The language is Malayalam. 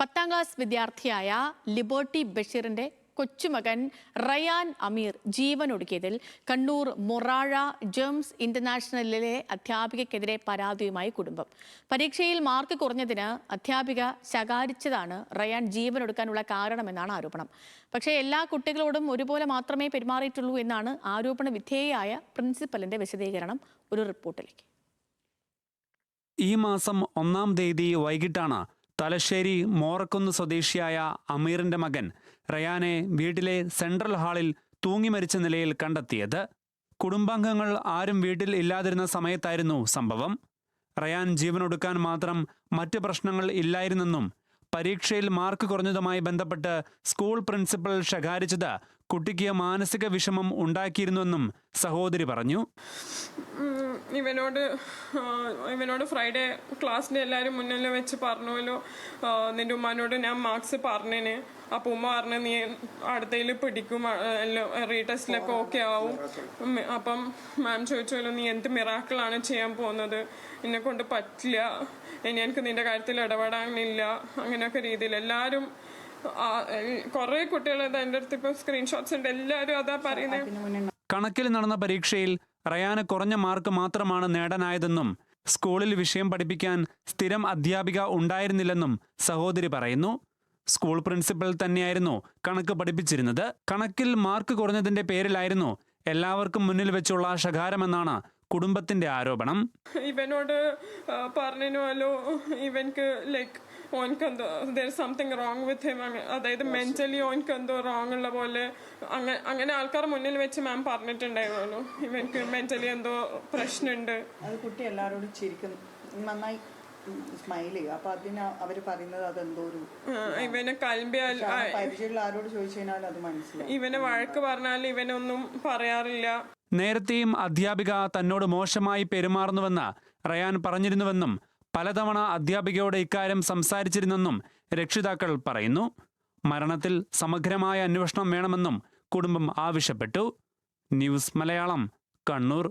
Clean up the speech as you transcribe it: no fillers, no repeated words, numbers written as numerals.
10ാം ക്ലാസ് വിദ്യാർത്ഥിയായ ലിബർട്ടി ബഷീറിന്റെ കൊച്ചുമകൻ റയാൻ അമീർ ജീവനൊടുക്കിയതിൽ കണ്ണൂർ മൊറാഴ ജെംസ് ഇന്റർനാഷണലിലെ അധ്യാപികയ്ക്കെതിരെ പരാതിയുമായി കുടുംബം. പരീക്ഷയിൽ മാർക്ക് കുറഞ്ഞതിന് അധ്യാപിക ശകാരിച്ചതാണ് റയാൻ ജീവനൊടുക്കാനുള്ള കാരണമെന്നാണ് ആരോപണം. പക്ഷേ എല്ലാ കുട്ടികളോടും ഒരുപോലെ മാത്രമേ പെരുമാറിയിട്ടുള്ളൂ എന്നാണ് ആരോപണ വിധേയയായ പ്രിൻസിപ്പലിന്റെ വിശദീകരണം. ഒരു റിപ്പോർട്ടിലേക്ക്. ഈ മാസം 1-ാം തീയതി വൈകിട്ടാണ് തലശ്ശേരി മോറക്കുന്ന് സ്വദേശിയായ അമീറിന്റെ മകൻ റയാനെ വീട്ടിലെ സെൻട്രൽ ഹാളിൽ തൂങ്ങി മരിച്ച നിലയിൽ കണ്ടെത്തിയത്. കുടുംബാംഗങ്ങൾ ആരും വീട്ടിൽ ഇല്ലാതിരുന്ന സമയത്തായിരുന്നു സംഭവം. റയാൻ ജീവനൊടുക്കാൻ മാത്രം മറ്റ് പ്രശ്നങ്ങൾ ഇല്ലായിരുന്നെന്നും പരീക്ഷയിൽ മാർക്ക് കുറഞ്ഞതുമായി ബന്ധപ്പെട്ട് സ്കൂൾ പ്രിൻസിപ്പൽ ശകാരിച്ചത് കുട്ടിക്ക് മാനസിക വിഷമം ഉണ്ടാക്കിയിരുന്നുവെന്നും സഹോദരി പറഞ്ഞു. ഇവനോട് ഫ്രൈഡേ ക്ലാസ്സിൻ്റെ എല്ലാവരും മുന്നിൽ വെച്ച് പറഞ്ഞല്ലോ, നിന്റെ ഉമ്മാനോട് ഞാൻ മാർക്സ് പറഞ്ഞേന്. അപ്പോൾ ഉമ്മ പറഞ്ഞ നീ അടുത്തതിൽ പിടിക്കും, റീടെസ്റ്റിലൊക്കെ ഓക്കെ ആവും. അപ്പം മാം ചോദിച്ചല്ലോ, നീ എന്ത് മിറാക്കിളാണ് ചെയ്യാൻ പോകുന്നത്, എന്നെ കൊണ്ട് പറ്റില്ല, ഇനി എനിക്ക് നിന്റെ കാര്യത്തിൽ ഇടപെടാനില്ല, അങ്ങനെയൊക്കെ രീതിയിൽ എല്ലാവരും കുറെ കുട്ടികൾ എൻ്റെ അടുത്ത് ഇപ്പൊ സ്ക്രീൻഷോട്ട്സ് ഉണ്ട്, എല്ലാവരും അതാ പറയുന്നത്. കണക്കിൽ നടന്ന പരീക്ഷയിൽ റയാന് കുറഞ്ഞ മാർക്ക് മാത്രമാണ് നേടാനായതെന്നും സ്കൂളിൽ വിഷയം പഠിപ്പിക്കാൻ സ്ഥിരം അധ്യാപിക ഉണ്ടായിരുന്നില്ലെന്നും സഹോദരി പറയുന്നു. സ്കൂൾ പ്രിൻസിപ്പൽ തന്നെയായിരുന്നു കണക്ക് പഠിപ്പിച്ചിരുന്നത്. കണക്കിൽ മാർക്ക് കുറഞ്ഞതിന്റെ പേരിലായിരുന്നു എല്ലാവർക്കും മുന്നിൽ വെച്ചുള്ള ശകാരമെന്നാണ് കുടുംബത്തിന്റെ ആരോപണം. ഇവനോട് പറഞ്ഞല്ലോ, ഇവൻക്ക് ലൈക്ക് ഓൻക്കെന്തോ സംതിങ് റോങ് വിത്ത് ഹിം, അതായത് മെന്റലി ഓൻക്കെന്തോ റോങ് ഉള്ള പോലെ അങ്ങനെ ആൾക്കാർ മുന്നിൽ വെച്ച് മാം പറഞ്ഞിട്ടുണ്ടായിരുന്നു, ഇവൻക്ക് മെന്റലി എന്തോ പ്രശ്നമുണ്ട്. അത് കുട്ടി എല്ലാവരോടും ചിരിക്കും, നന്നായി സ്മൈൽ ചെയ്യും. അപ്പൊ അതിന് അവര് പറയുന്നത് അതെന്തോ ഒരു ഇവനെ കൽബിയാൽ പരിചയമുള്ള ആരോട് ചോദിച്ചു കഴിഞ്ഞാൽ അത് മനസ്സിലാവും. ഇവനെ വഴക്ക് പറഞ്ഞാൽ ഇവനൊന്നും പറയാറില്ല. നേരത്തെയും അധ്യാപിക തന്നോട് മോശമായി പെരുമാറുന്നുവെന്ന് റയാൻ പറഞ്ഞിരുന്നുവെന്നും പലതവണ അധ്യാപികയോട് ഇക്കാര്യം സംസാരിച്ചിരുന്നെന്നും രക്ഷിതാക്കൾ പറയുന്നു. മരണത്തിൽ സമഗ്രമായ അന്വേഷണം വേണമെന്നും കുടുംബം ആവശ്യപ്പെട്ടു. ന്യൂസ് മലയാളം, കണ്ണൂർ.